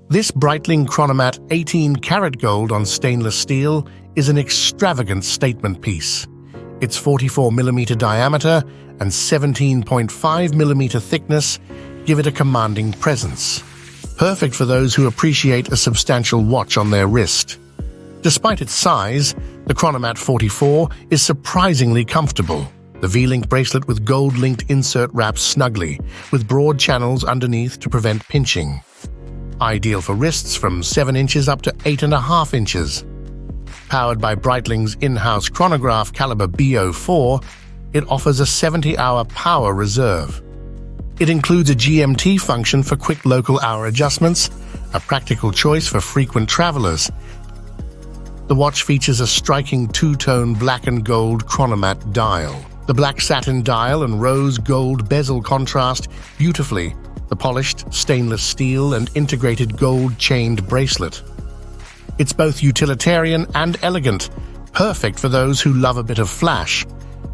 This Breitling Chronomat 18-karat gold on stainless steel is an extravagant statement piece. Its 44mm diameter and 17.5mm thickness give it a commanding presence, perfect for those who appreciate a substantial watch on their wrist. Despite its size, the Chronomat 44 is surprisingly comfortable. The V-link bracelet with gold-linked insert wraps snugly, with broad channels underneath to prevent pinching. Ideal for wrists from 7 inches up to 8.5 inches. Powered by Breitling's in-house Chronograph Caliber B04, it offers a 70-hour power reserve. It includes a GMT function for quick local hour adjustments, a practical choice for frequent travelers. The watch features a striking two-tone black and gold chronomat dial. The black satin dial and rose gold bezel contrast beautifully the polished stainless steel and integrated gold-chained bracelet. It's both utilitarian and elegant, perfect for those who love a bit of flash.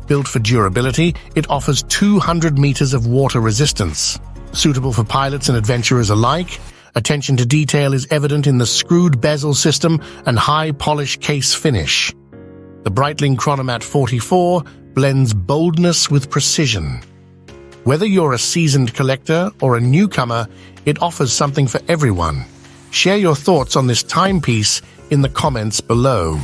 Built for durability, it offers 200 meters of water resistance. Suitable for pilots and adventurers alike, attention to detail is evident in the screwed bezel system and high-polish case finish. The Breitling Chronomat 44 blends boldness with precision. Whether you're a seasoned collector or a newcomer, it offers something for everyone. Share your thoughts on this timepiece in the comments below.